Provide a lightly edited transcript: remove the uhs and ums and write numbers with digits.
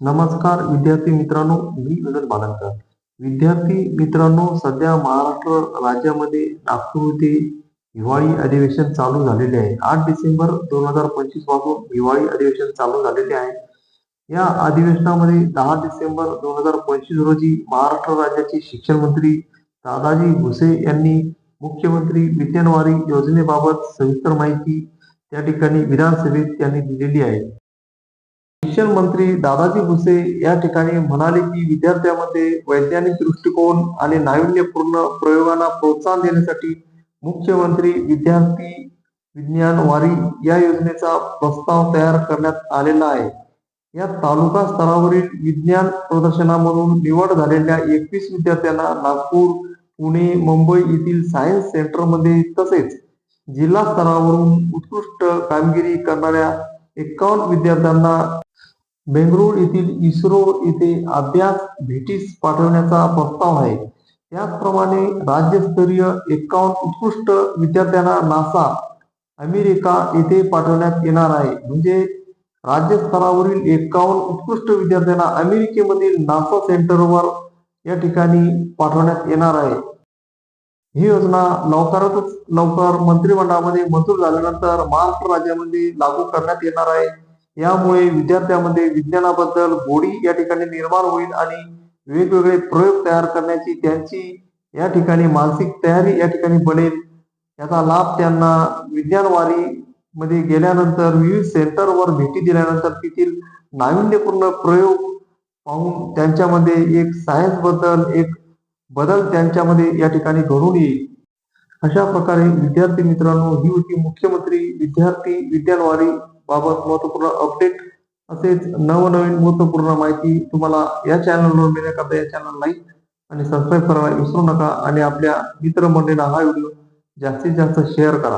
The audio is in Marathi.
नमस्कार विद्यार्थी मित्रांनो, मी विनोद बालनकर. विद्यार्थी मित्रांनो, सध्या महाराष्ट्र राज्यामध्ये नागपूर येथे हिवाळी अधिवेशन चालू झालेले आहे. 8 डिसेंबर 2025 पासून हिवाळी अधिवेशन चालू झालेले आहे. या अधिवेशनामध्ये 10 डिसेंबर 2025 रोजी महाराष्ट्र राज्याचे शिक्षण मंत्री दादाजी भुसे यांनी मुख्यमंत्री विज्ञानवारी योजनेबाबत सविस्तर माहिती त्या ठिकाणी विधानसभेत त्यांनी दिलेली आहे. शिक्षण मंत्री दादाजी भुसे या ठिकाणी म्हणाले की विद्यार्थ्यांमध्ये वैज्ञानिक दृष्टिकोन आणि नाविन्यपूर्ण प्रयोगांना प्रोत्साहन देण्यासाठी मुख्यमंत्री विद्यार्थी विज्ञान वारी या योजनेचा प्रस्ताव तयार करण्यात आलेला आहे. या तालुका स्तरावरील विज्ञान प्रदर्शनामधून निवड झालेल्या 21 विद्यार्थ्यांना नागपूर, पुणे, मुंबई येथील सायन्स सेंटरमध्ये तसेच जिल्हा स्तरावरून उत्कृष्ट कामगिरी करणाऱ्या 51 विद्यार्थ्यांना बेंगळुरू येथील इस्रो येथे अभ्यास भेटीस पाठवण्याचा प्रस्ताव आहे. त्याचप्रमाणे राज्यस्तरीय 51 उत्कृष्ट विद्यार्थ्यांना नासा, अमेरिका येथे पाठवण्यात येणार आहे. म्हणजे राज्य स्तरावरील 51 उत्कृष्ट विद्यार्थ्यांना अमेरिकेमधील नासा सेंटरवर या ठिकाणी पाठवण्यात येणार आहे. ही योजना लवकरातच लवकर मंत्रिमंडळामध्ये मंजूर झाल्यानंतर महाराष्ट्र राज्यामध्ये लागू करण्यात येणार आहे. यामुळे विद्यार्थ्यांमध्ये विज्ञानाबद्दल गोडी या ठिकाणी निर्माण होईल आणि वेगवेगळे प्रयोग तयार करण्याची त्यांची या ठिकाणी मानसिक तयारी या ठिकाणी बनेल. याचा लाभ त्यांना विज्ञानवारी मध्ये गेल्यानंतर विविध सेंटरवर भेटी दिल्यानंतर तेथील नाविन्यपूर्ण प्रयोग पाहून त्यांच्यामध्ये एक सायन्स बद्दल एक बदल त्यांच्यामध्ये या ठिकाणी घडून येईल. अशा प्रकारे विद्यार्थी मित्रांनो, ही होती मुख्यमंत्री विद्यार्थी विज्ञानवारी बाबत महत्वपूर्ण अपडेट. असेच नवनवीन महत्वपूर्ण माहिती तुम्हाला या चॅनलवर मिळण्याकरता या चॅनल लाईक आणि सबस्क्राईब करायला विसरू नका आणि आपल्या मित्रमंडळींना हा व्हिडिओ जास्तीत जास्त शेअर करा.